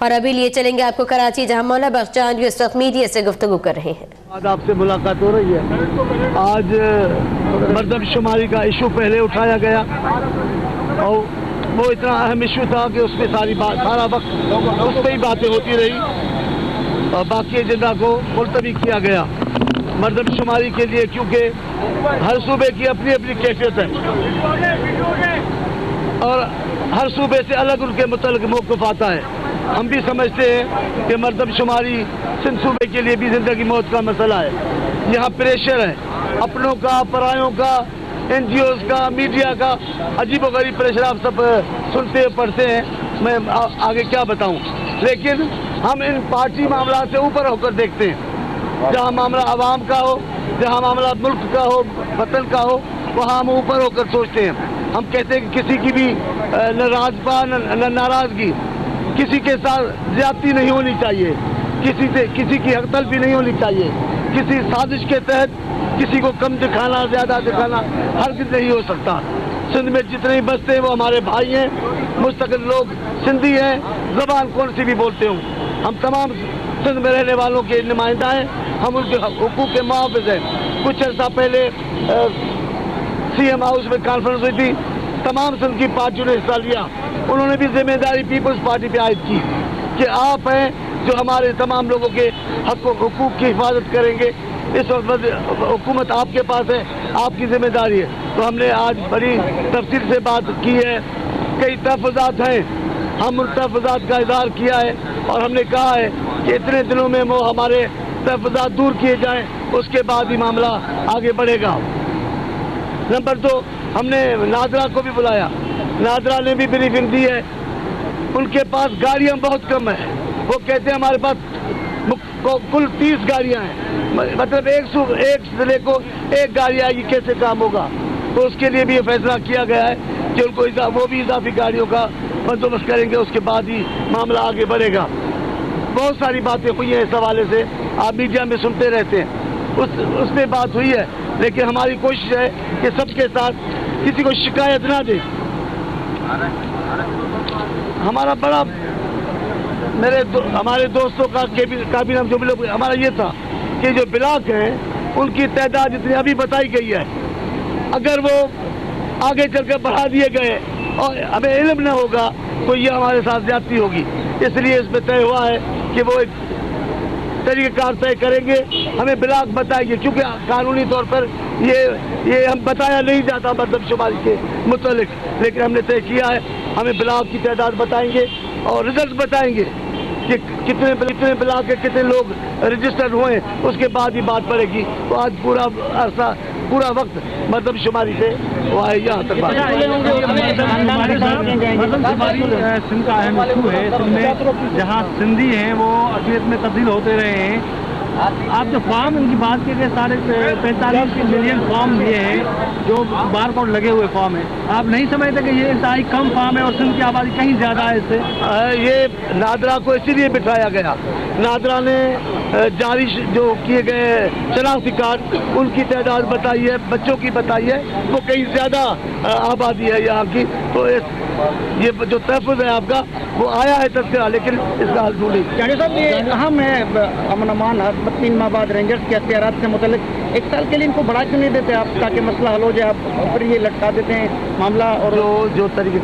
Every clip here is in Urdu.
اور ابھی لیے چلیں گے آپ کو کراچی، جہاں مولا بخش جان جو اس وقت میڈیا سے گفتگو کر رہے ہیں۔ آج آپ سے ملاقات ہو رہی ہے۔ آج مردم شماری کا ایشو پہلے اٹھایا گیا اور وہ اتنا اہم ایشو تھا کہ اس میں سارا وقت اس پہ ہی باتیں ہوتی رہی اور باقی ایجنڈا کو ملتوی کیا گیا مردم شماری کے لیے، کیونکہ ہر صوبے کی اپنی اپنی کیفیت ہے اور ہر صوبے سے الگ ان کے متعلق موقف آتا ہے۔ ہم بھی سمجھتے ہیں کہ مردم شماری سندھ صوبے کے لیے بھی زندگی موت کا مسئلہ ہے۔ یہاں پریشر ہے اپنوں کا، پرایوں کا، این جی اوز کا، میڈیا کا، عجیب و غریب پریشر آپ سب سنتے پڑھتے ہیں، میں آگے کیا بتاؤں۔ لیکن ہم ان پارٹی معاملات سے اوپر ہو کر دیکھتے ہیں۔ جہاں معاملہ عوام کا ہو، جہاں معاملہ ملک کا ہو، وطن کا ہو، وہاں ہم اوپر ہو کر سوچتے ہیں۔ ہم کہتے ہیں کہ کسی کی بھی نہ ناراضگی، کسی کے ساتھ زیادتی نہیں ہونی چاہیے، کسی کی حق تلفی نہیں ہونی چاہیے، کسی سازش کے تحت کسی کو کم دکھانا، زیادہ دکھانا ہرگز نہیں ہو سکتا۔ سندھ میں جتنے بستے ہیں وہ ہمارے بھائی ہیں، مستقل لوگ سندھی ہیں، زبان کون سی بھی بولتے ہوں، ہم تمام سندھ میں رہنے والوں کے نمائندہ ہیں، ہم ان کے حقوق کے محافظ ہیں۔ کچھ عرصہ پہلے سی ایم ہاؤس میں کانفرنس ہوئی تھی، تمام سندھ کی پارٹیوں نے حصہ لیا۔ انہوں نے بھی ذمہ داری پیپلز پارٹی پہ عائد کی کہ آپ ہیں جو ہمارے تمام لوگوں کے حق و حقوق کی حفاظت کریں گے۔ اس وقت حکومت آپ کے پاس ہے، آپ کی ذمہ داری ہے۔ تو ہم نے آج بڑی تفصیل سے بات کی ہے، کئی تحفظات ہیں، ہم ان تحفظات کا اظہار کیا ہے اور ہم نے کہا ہے کہ اتنے دنوں میں وہ ہمارے تحفظات دور کیے جائیں، اس کے بعد ہی معاملہ آگے بڑھے گا۔ نمبر 2، ہم نے نادرا کو بھی بلایا، نادرا نے بھی بریفنگ دی ہے۔ ان کے پاس گاڑیاں بہت کم ہیں، وہ کہتے ہیں ہمارے پاس کل 30 گاڑیاں ہیں، مطلب ایک ضلع کو ایک گاڑی آئے گی، کیسے کام ہوگا؟ تو اس کے لیے بھی یہ فیصلہ کیا گیا ہے کہ ان کو وہ بھی اضافی گاڑیوں کا بندوبست کریں گے، اس کے بعد ہی معاملہ آگے بڑھے گا۔ بہت ساری باتیں ہوئی ہیں اس حوالے سے، آپ میڈیا میں سنتے رہتے ہیں، اس میں بات ہوئی ہے، لیکن ہماری کوشش ہے کہ سب کے ساتھ کسی کو شکایت نہ دیں۔ ہمارا بڑا ہمارے دوستوں کا کابینہ جو لوگ ہمارا یہ تھا کہ جو بلاک ہیں ان کی تعداد اتنی ابھی بتائی گئی ہے، اگر وہ آگے چل کر بڑھا دیے گئے اور ہمیں علم نہ ہوگا تو یہ ہمارے ساتھ زیادتی ہوگی۔ اس لیے اس میں طے ہوا ہے کہ وہ ایک طریقہ کار طے کریں گے، ہمیں بلاک بتائیں گے، کیونکہ قانونی طور پر یہ ہم بتایا نہیں جاتا مردم شماری کے متعلق، لیکن ہم نے طے کیا ہے، ہمیں بلاک کی تعداد بتائیں گے اور رزلٹ بتائیں گے کہ کتنے بلاک کے کتنے لوگ رجسٹرڈ ہوئے، اس کے بعد ہی بات پڑے گی۔ تو آج پورا عرصہ، پورا وقت مردم شماری سے وہ ہے یہاں تک بات۔ مردم شماری سندھ کا اہم ایشو ہے، سندھ میں جہاں سندھی ہیں وہ اقلیت میں تبدیل ہوتے رہے ہیں۔ آپ جو فارم ان کی بات کی گئی، 45 ملین فارم دیے ہیں جو بار کوڈ لگے ہوئے فارم ہیں، آپ نہیں سمجھتے کہ یہ انتہائی کم فارم ہے اور سندھ کی آبادی کہیں زیادہ ہے اس سے؟ یہ نادرا کو اسی لیے بٹھایا گیا، نادرا نے جاری جو کیے گئے شناختی کارڈ ان کی تعداد بتائی ہے، بچوں کی بتائی ہے، وہ کہیں زیادہ آبادی ہے یہاں کی۔ تو یہ جو تحفظ ہے آپ کا وہ آیا ہے تذکرہ، لیکن اس کا حل ڈھونڈی۔ صاحب یہ اہم ہے، امن امان 3 ماہ بعد رینجرز کے اختیارات سے متعلق 1 سال کے لیے ان کو بڑھا کیوں نہیں دیتے آپ تاکہ مسئلہ حل ہو جائے؟ آپ پھر یہ لٹکا دیتے ہیں معاملہ، اور جو طریقہ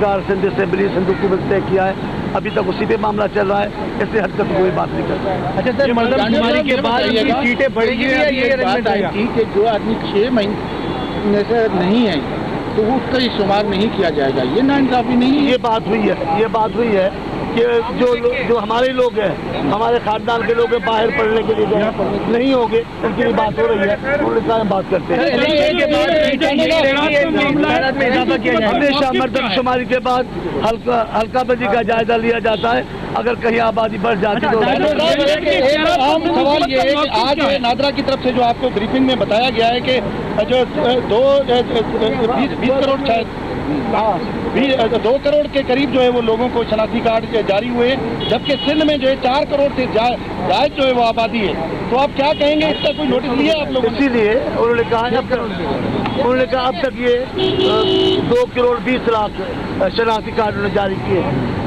کار سندھ اسمبلی سندھ حکومت طے کیا ہے ابھی تک اسی پہ معاملہ چل رہا ہے، اس سے ہٹ کر کوئی بات نہیں کرتا۔ اچھا سر، مردم شماری کے بعد سیٹیں بڑھیں گی کہ جو آدمی 6 مہینے سے نہیں ہے تو اس کا شمار نہیں کیا جائے گا، یہ ناانصافی نہیں ہے؟ یہ بات ہوئی ہے کہ جو ہمارے لوگ ہیں، ہمارے خاندان کے لوگ ہیں، باہر پڑھنے کے لیے نہیں ہوں گے، ان کی بات ہو رہی ہے، ہم بات کرتے ہیں۔ ہمیشہ مردم شماری کے بعد حلقہ بندی کا جائزہ لیا جاتا ہے، اگر کہیں آبادی بڑھ جاتی تو۔ عام سوال یہ ہے کہ آج نادرا کی طرف سے جو آپ کو بریفنگ میں بتایا گیا ہے کہ جو 20 کروڑ 2 کروڑ کے قریب جو ہے وہ لوگوں کو شناختی کارڈ جاری ہوئے، جبکہ سندھ میں جو ہے 4 کروڑ سے زائد جو ہے وہ آبادی ہے، تو آپ کیا کہیں گے؟ اس کا کوئی نوٹس لیا آپ لوگوں نے؟ اسی لیے انہوں نے کہا اب تک یہ 2 کروڑ 20 لاکھ شناختی کارڈ انہوں نے جاری کیے۔